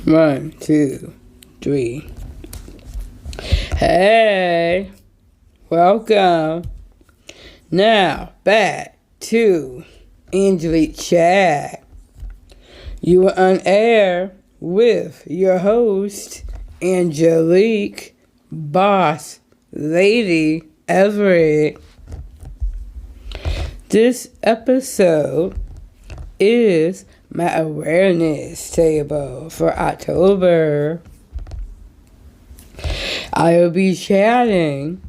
1, 2, 3. Hey, welcome. Now back to Engelic Chat. You are on air with your host, Engelic, Boss Lady Everett. This episode is my awareness table for October. I will be chatting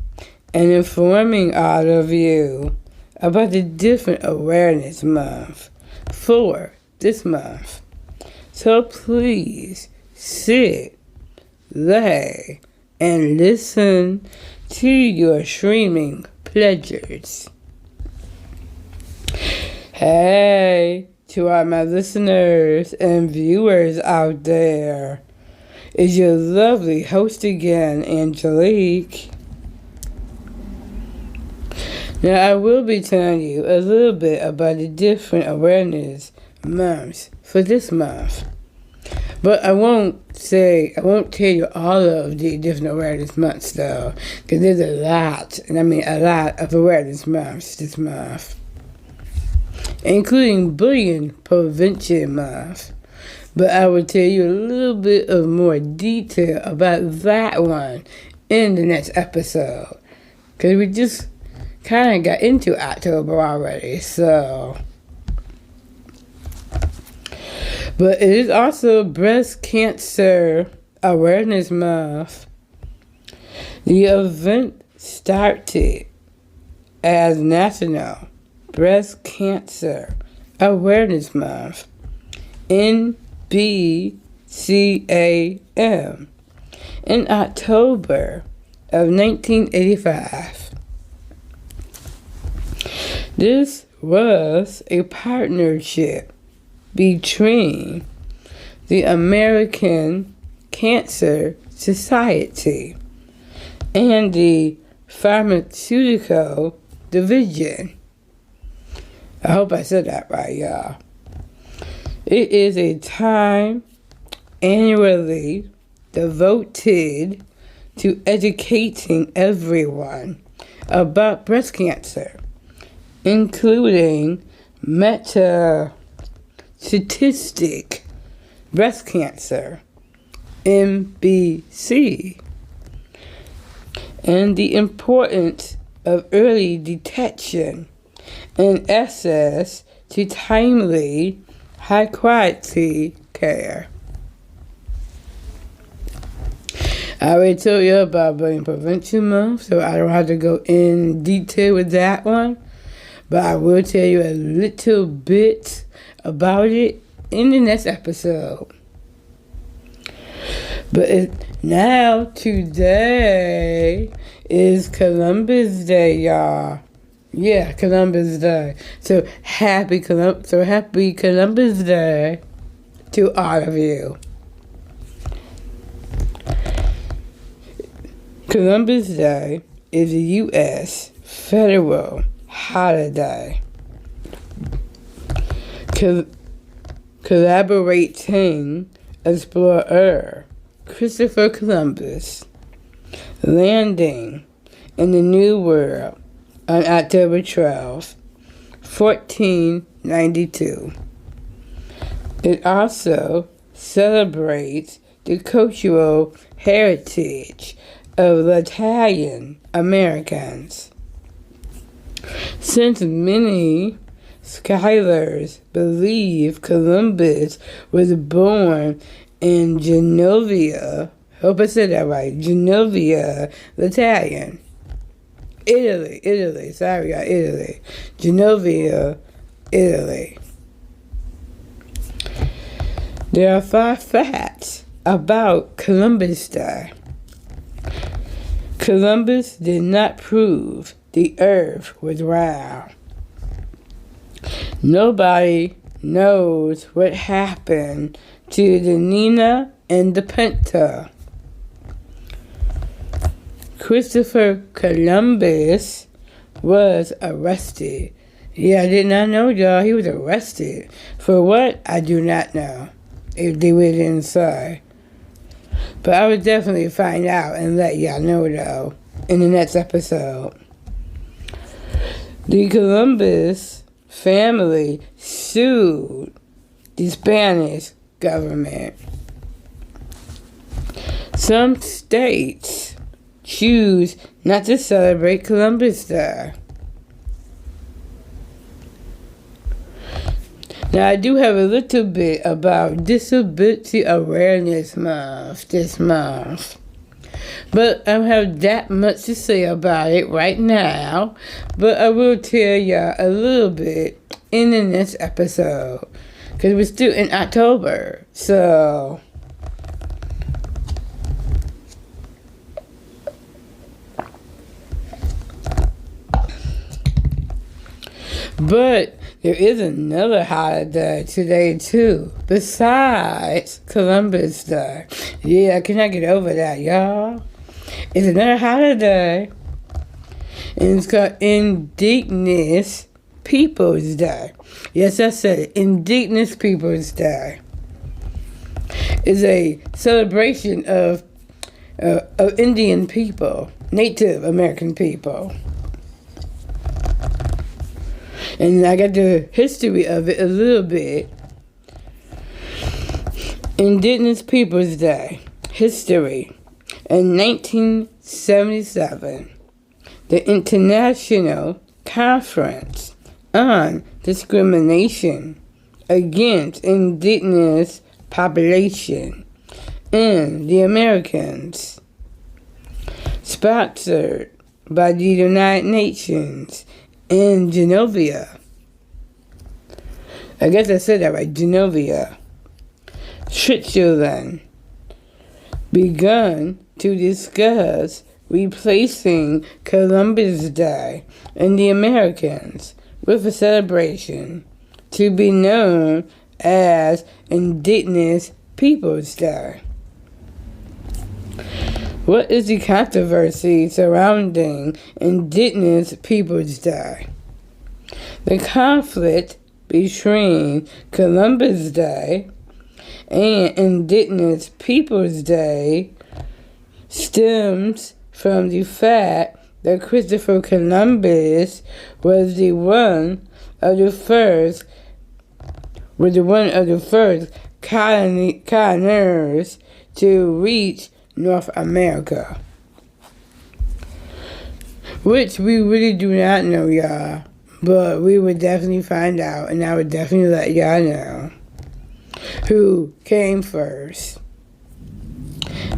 and informing all of you about the different awareness month for this month. So please sit, lay, and listen to your streaming pleasures. Hey, to all my listeners and viewers out there, is your lovely host again, Engelic. Now, I will be telling you a little bit about the different awareness months for this month. But I won't tell you all of the different awareness months, though, because there's a lot, and I mean a lot of awareness months this month, including Bullying Prevention Month. But I will tell you a little bit of more detail about that one in the next episode, because we just kind of got into October already, so. But it is also Breast Cancer Awareness Month. The event started as National Breast Cancer Awareness Month, NBCAM, in October of 1985. This was a partnership between the American Cancer Society and the Pharmaceutical Division. I hope I said that right, y'all. It is a time annually devoted to educating everyone about breast cancer, including metastatic breast cancer, MBC, and the importance of early detection and access to timely, high-quality care. I already told you about Bullying Prevention Month, so I don't have to go in detail with that one, but I will tell you a little bit about it in the next episode. But now, today is Columbus Day, y'all. Yeah, Columbus Day. So happy Columbus Day to all of you. Columbus Day is a U.S. federal holiday collaborating explorer Christopher Columbus landing in the New World on October 12, 1492. It also celebrates the cultural heritage of Italian Americans. Since many scholars believe Columbus was born in Genovia, hope I said that right, Genovia, Italian. Italy, Genovia, Italy. There are 5 facts about Columbus Day. Columbus did not prove the earth was round. Nobody knows what happened to the Nina and the Pinta. Christopher Columbus was arrested. Yeah, I did not know, y'all. He was arrested. For what? I do not know. if they would didn't say. But I would definitely find out and let y'all know, though, in the next episode. The Columbus family sued the Spanish government. Some states choose not to celebrate Columbus Day. Now, I do have a little bit about Disability Awareness Month this month. But I don't have that much to say about it right now. But I will tell y'all a little bit in the next episode. Because we're still in October. So, but there is another holiday today, too, besides Columbus Day. Yeah, I cannot get over that, y'all. It's another holiday, and it's called Indigenous Peoples Day. Yes, I said it, Indigenous Peoples Day. It's a celebration of Indian people, Native American people. And I got the history of it a little bit. Indigenous Peoples Day. History. In 1977, the International Conference on Discrimination Against Indigenous Population in the Americas, sponsored by the United Nations in Geneva. I guess I said that right, Geneva, Switzerland, begun to discuss replacing Columbus Day in the Americas with a celebration to be known as Indigenous Peoples Day. What is the controversy surrounding Indigenous Peoples Day? The conflict between Columbus Day and Indigenous Peoples Day stems from the fact that Christopher Columbus was one of the first coloners to reach North America, which we really do not know, y'all, but we would definitely find out, and I would definitely let y'all know who came first.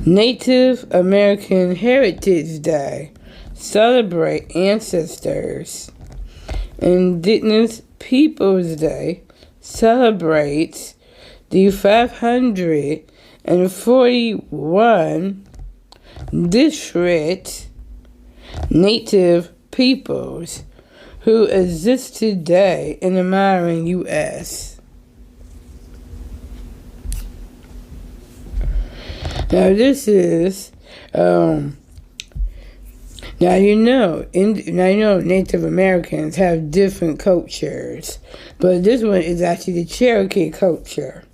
Native American Heritage Day. Celebrate ancestors. Indigenous Peoples Day celebrates the 541 distinct Native peoples who exist today in the modern U.S. Now this is, now you know Native Americans have different cultures, but this one is actually the Cherokee culture.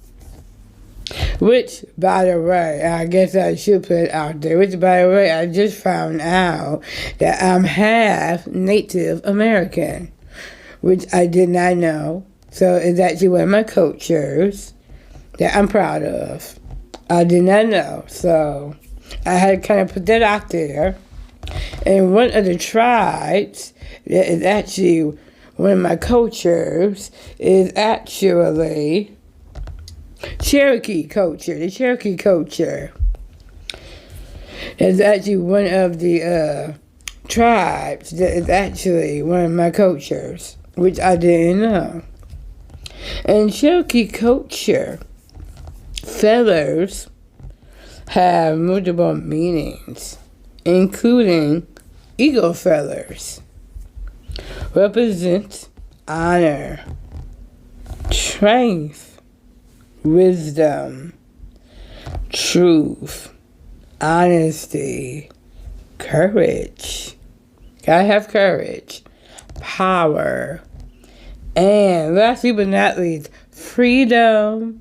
Which, by the way, I guess I should put it out there, which, by the way, I just found out that I'm half Native American, which I did not know. So it's actually one of my cultures that I'm proud of. I did not know, so I had to kind of put that out there. And one of the tribes that is actually one of my cultures is actually Cherokee culture. The Cherokee culture is actually one of the tribes that is actually one of my cultures, which I didn't know. And Cherokee culture, feathers have multiple meanings, including eagle feathers, represent honor, strength, wisdom, truth, honesty, courage. Gotta have courage, power, and lastly but not least, freedom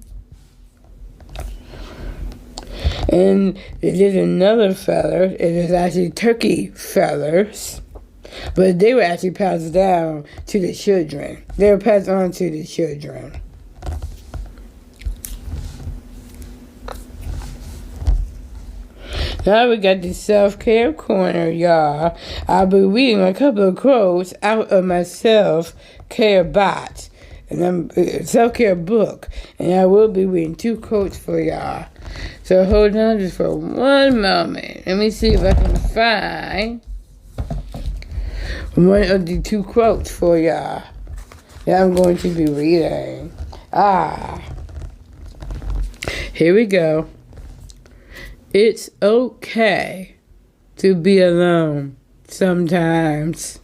And it is another feather. It is actually turkey feathers. But they were actually passed down to the children. They were passed on to the children. Now we got the self-care corner, y'all. I'll be reading a couple of quotes out of my self-care box. And I'm self-care book. And I will be reading 2 quotes for y'all. So hold on just for one moment. Let me see if I can find one of the 2 quotes for y'all that I'm going to be reading. Here we go. It's okay to be alone sometimes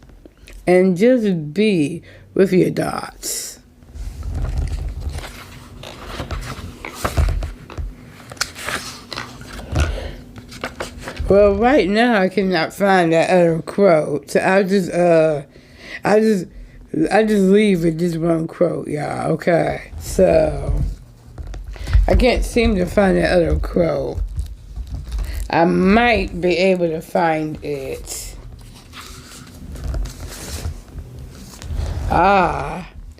and just be with your thoughts. Well, right now I cannot find that other quote, so I just leave with this one quote, y'all. Okay, so I can't seem to find that other quote. I might be able to find it.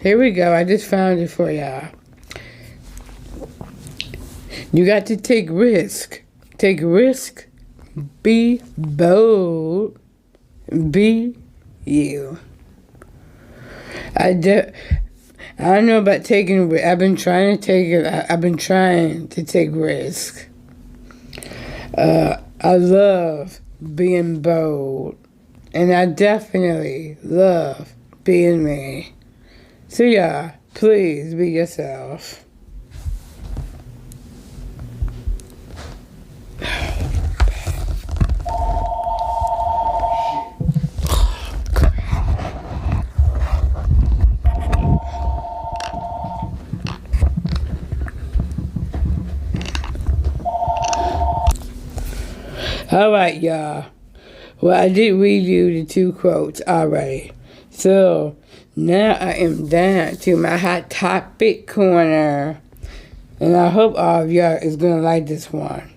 Here we go. I just found it for y'all. You got to take risk. Take risk. Be bold. Be you. I don't know about taking. I've been trying to take it. I've been trying to take risk. I love being bold, and I definitely love being me. So yeah, please be yourself. All right, y'all. Well, I did read you the 2 quotes already. So now I am down to my hot topic corner. And I hope all of y'all is going to like this one.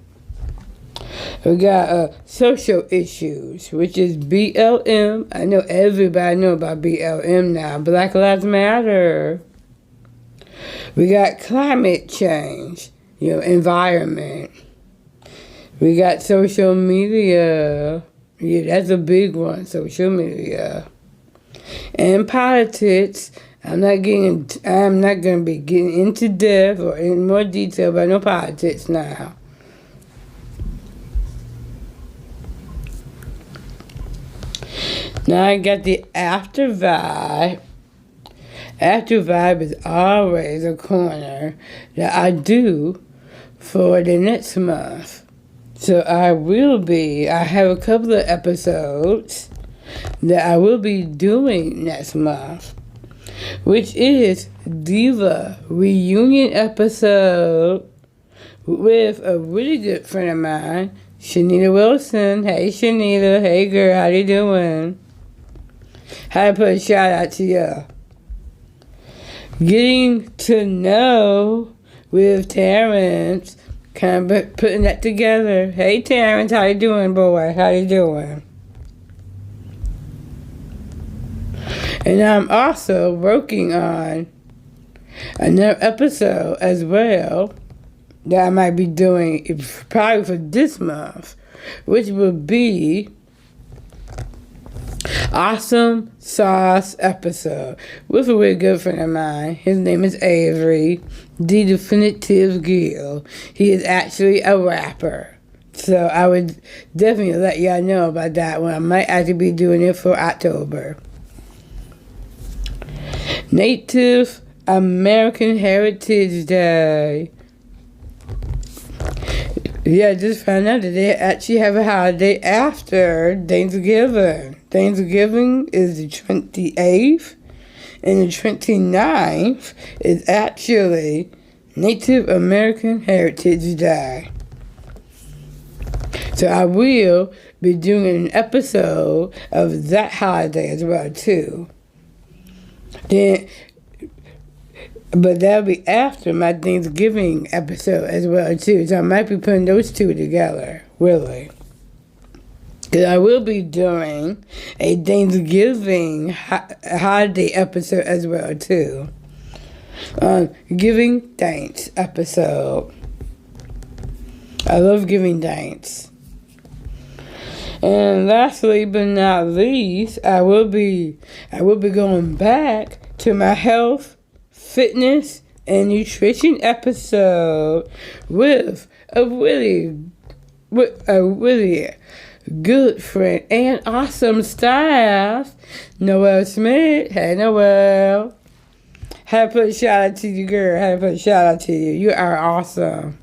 We got social issues, which is BLM. I know everybody know about BLM now. Black Lives Matter. We got climate change, environment. We got social media. Yeah, that's a big one, social media. And politics. I'm not going to be getting into depth or in more detail about no politics now. Now I got the after vibe. After vibe is always a corner that I do for the next month. So I have a couple of episodes that I will be doing next month, which is Diva reunion episode with a really good friend of mine, Shanita Wilson. Hey Shanita, hey girl, how you doing? How to put a shout out to you. Getting to know with Terrence. Kind of putting that together. Hey, Terrence, how you doing, boy? How you doing? And I'm also working on another episode as well that I might be doing probably for this month, which will be Awesome Sauce episode with a really good friend of mine. His name is Avery, the Definitive Gill. He is actually a rapper. So I would definitely let y'all know about that one. I might actually be doing it for October. Native American Heritage Day. Yeah, I just found out that they actually have a holiday after Thanksgiving. Thanksgiving is the 28th, and the 29th is actually Native American Heritage Day. So I will be doing an episode of that holiday as well, too. Then But that'll be after my Thanksgiving episode as well, too. So I might be putting those two together, really. Because I will be doing a Thanksgiving holiday episode as well, too. Giving thanks episode. I love giving thanks. And lastly but not least, I will be going back to my health, fitness, and nutrition episode with a really good friend and awesome staff, Noelle Smith. Hey, Noelle. Had to put a shout out to you, girl. Had to put a shout out to you. You are awesome.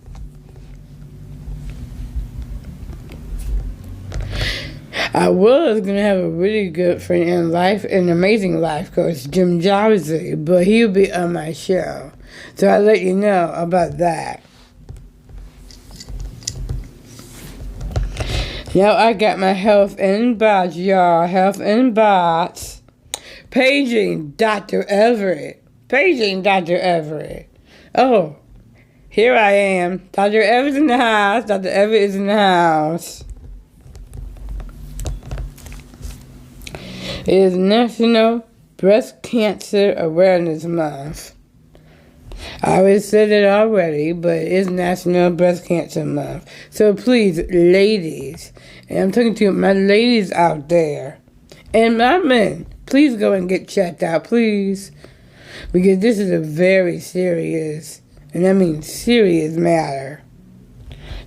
I was going to have a really good friend in life, an amazing life coach, Jim Jowsey, but he'll be on my show. So I'll let you know about that. Now I got my health inbox, y'all. Health inbox. Paging Dr. Everett. Oh, here I am. Dr. Everett's in the house. Dr. Everett is in the house. It is National Breast Cancer Awareness Month. I already said it already, but it is National Breast Cancer Month. So please, ladies, and I'm talking to my ladies out there, and my men, please go and get checked out, please. Because this is a very serious, and I mean serious matter.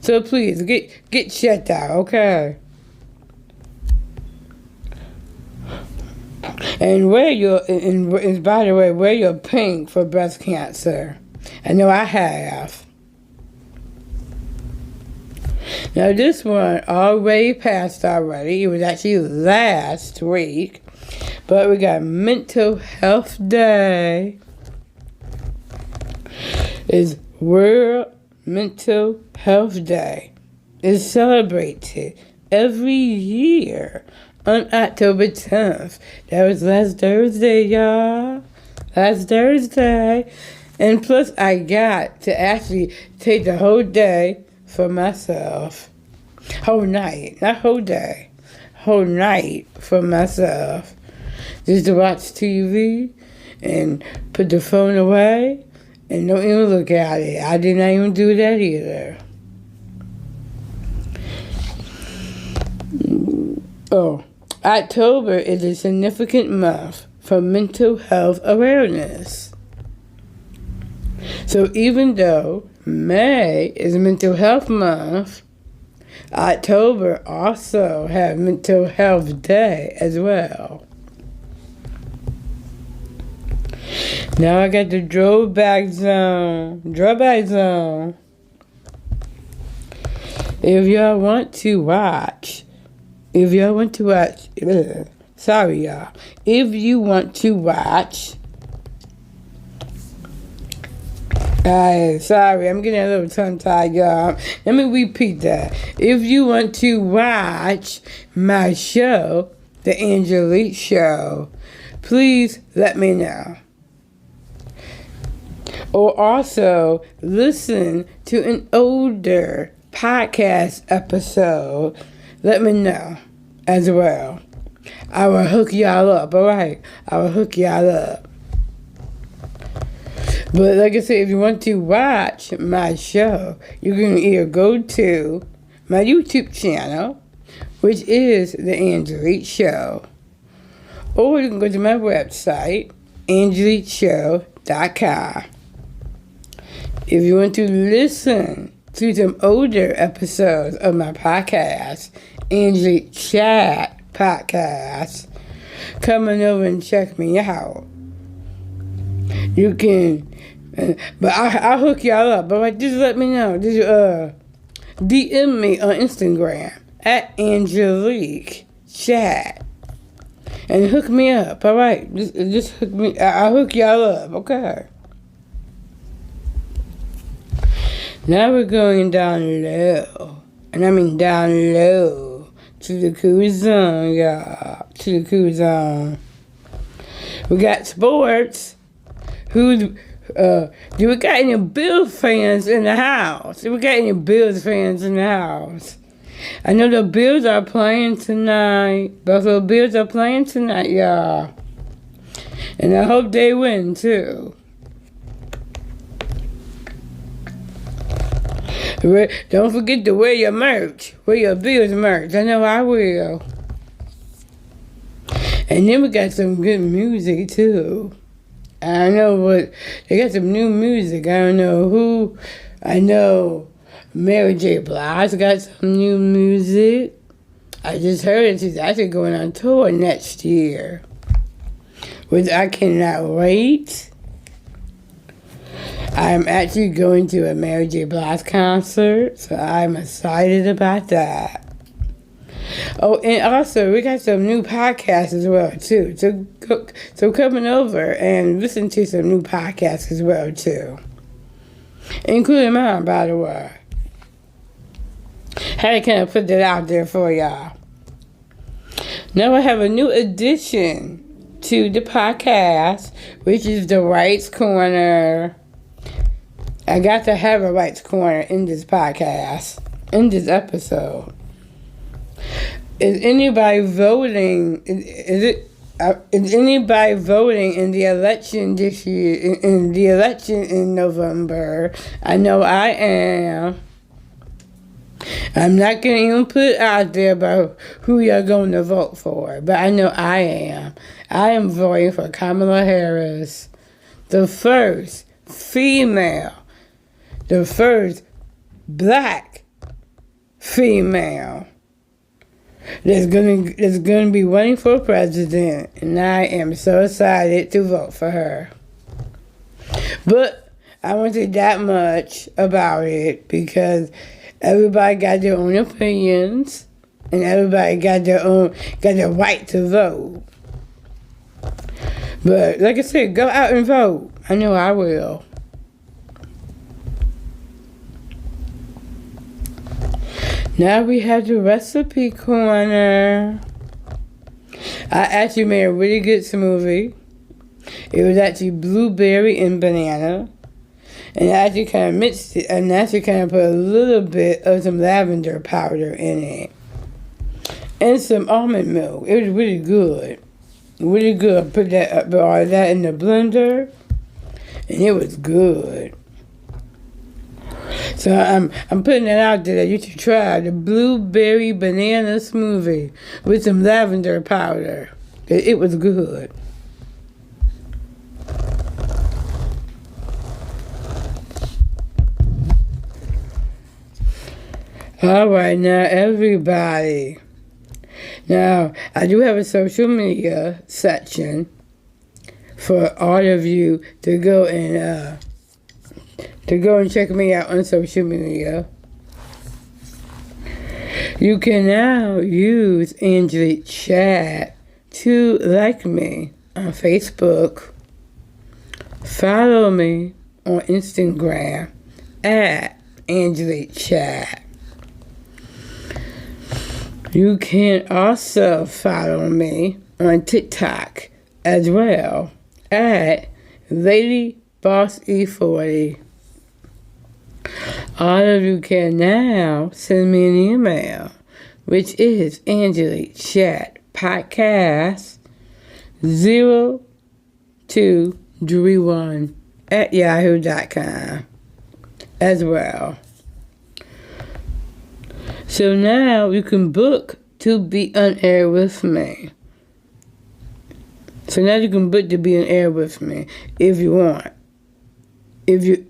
So please, get checked out, okay? And and by the way, wear your pink for breast cancer. I know I have. Now this one already passed already. It was actually last week. But we got Mental Health Day. It's World Mental Health Day. It's celebrated every year on October 10th. That was last Thursday, y'all. Last Thursday. And plus, I got to actually take the whole day for myself. Whole night. Not whole day. Whole night for myself. Just to watch TV and put the phone away and don't even look at it. I did not even do that either. Oh, October is a significant month for mental health awareness. So even though May is Mental Health Month, October also has Mental Health Day as well. Now I got the drawback zone. If y'all want to watch, If you want to watch, sorry, I'm getting a little tongue-tied, y'all. Let me repeat that. If you want to watch my show, The Engelic Show, please let me know. Or also listen to an older podcast episode. Let me know as well. I will hook y'all up, alright? I will hook y'all up. But like I said, if you want to watch my show, you can either go to my YouTube channel, which is The Engelic Show, or you can go to my website, angelicshow.com. If you want to listen to some older episodes of my podcast, Angelic Chat Podcast, come on over and check me out. You can, but I'll hook y'all up. But just let me know. Just DM me on Instagram at Angelic Chat and hook me up. All right, just hook me. I'll hook y'all up. Okay. Now we're going down low, and I mean down low to the cool zone, y'all. To the cool zone. We got sports. Who's Do we got any Bills fans in the house? Do we got any Bills fans in the house? I know the Bills are playing tonight. Buffalo Bills are playing tonight, y'all. And I hope they win, too. Don't forget to wear your merch. Wear your Bills merch. I know I will. And then we got some good music, too. I know what, they got some new music. I don't know who. I know Mary J. Blige got some new music. I just heard it. She's actually going on tour next year, which I cannot wait. I'm actually going to a Mary J. Blige concert, so I'm excited about that. Oh, and also, we got some new podcasts as well, too. So coming over and listen to some new podcasts as well, too. Including mine, by the way. Had to kind of put that out there for y'all. Now I have a new addition to the podcast, which is the Rights Corner. I got to have a Rights Corner in this podcast, in this episode. Is anybody voting? Is anybody voting in the election this year? In the election in November? I know I am. I'm not going to even put it out there about who you're going to vote for, but I know I am. I am voting for Kamala Harris, the first female, the first black female that's gonna be running for president, and I am so excited to vote for her. But I won't say that much about it because everybody got their own opinions, and everybody got their right to vote. But like I said, go out and vote. I know I will. Now we have the recipe corner. I actually made a really good smoothie. It was actually blueberry and banana. And I actually kind of mixed it and actually kind of put a little bit of some lavender powder in it. And some almond milk. It was really good. Really good. I put all of that in the blender. And it was good. So I'm putting that out there that you should try the blueberry banana smoothie with some lavender powder. It was good. All right, now everybody. Now, I do have a social media section for all of you to go and check me out on social media. You can now use Engelic Chat to like me on Facebook. Follow me on Instagram at Engelic Chat. You can also follow me on TikTok as well at Lady Boss E40. All of you can now send me an email, which is EngelicChatPodcast 0231 at yahoo.com as well. So now you can book to be on air with me. So now you can book to be on air with me if you want. If you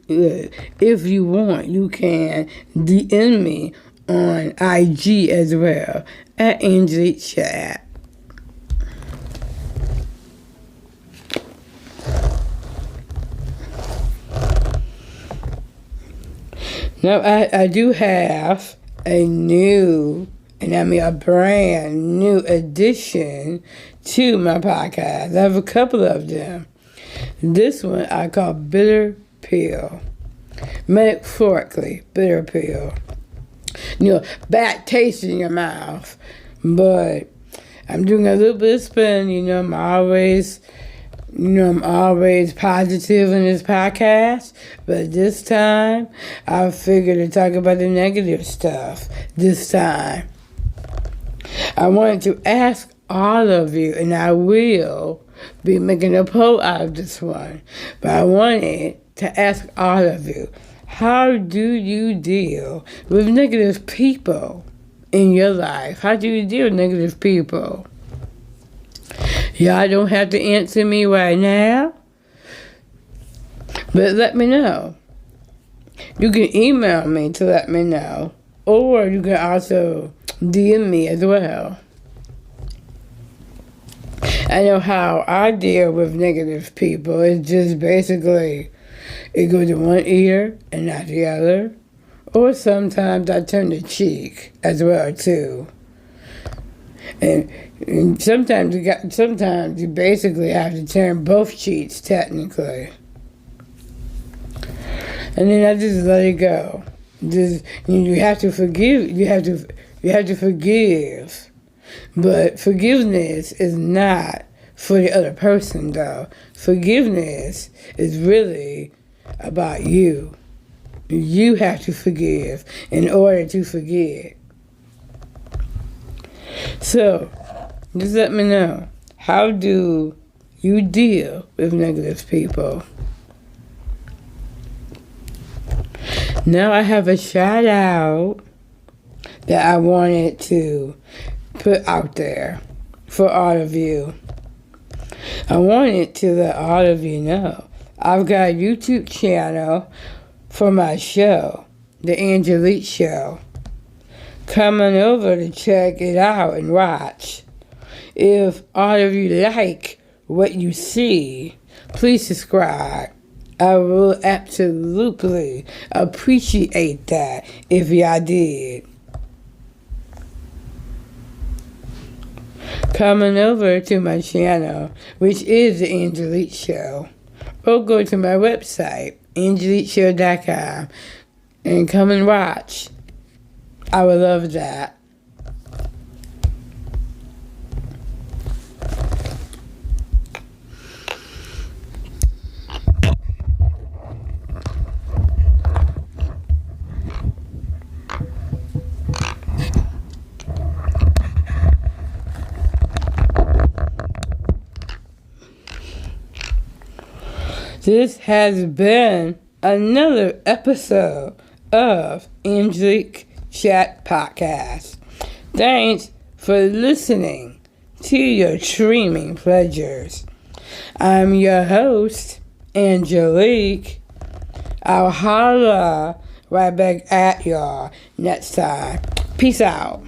want, you can DM me on IG as well at Engelic Chat. Now I do have a brand new addition to my podcast. I have a couple of them. This one I call Bitter Pill. Metaphorically, bitter pill. Bad taste in your mouth. But I'm doing a little bit of spin, I'm always, You know, I'm always positive in this podcast, but this time I figured to talk about the negative stuff this time. I wanted to ask all of you, and I will be making a poll out of this one, but I wanted to ask all of you, how do you deal with negative people in your life? How do you deal with negative people? Y'all don't have to answer me right now, but let me know. You can email me to let me know, or you can also DM me as well. I know how I deal with negative people. It's just basically, it goes in one ear and not the other. Or sometimes I turn the cheek as well too. And sometimes you basically have to turn both cheeks technically. And then I just let it go. You have to forgive. You have to forgive. But forgiveness is not for the other person, though. Forgiveness is really about you. You have to forgive in order to forget. So, just let me know, how do you deal with negative people? Now I have a shout out that I wanted to put out there for all of you. I wanted to let all of you know I've got a YouTube channel for my show, The Engelic Show. Come on over to check it out and watch. If all of you like what you see, please subscribe. I will absolutely appreciate that if y'all did. Come on over to my channel, which is The Engelic Show, or go to my website, engelicshow.com, and come and watch. I would love that. This has been another episode of Angelic Chat Podcast. Thanks for listening to your dreaming pleasures. I'm your host, Angelique. I'll holla right back at y'all next time. Peace out.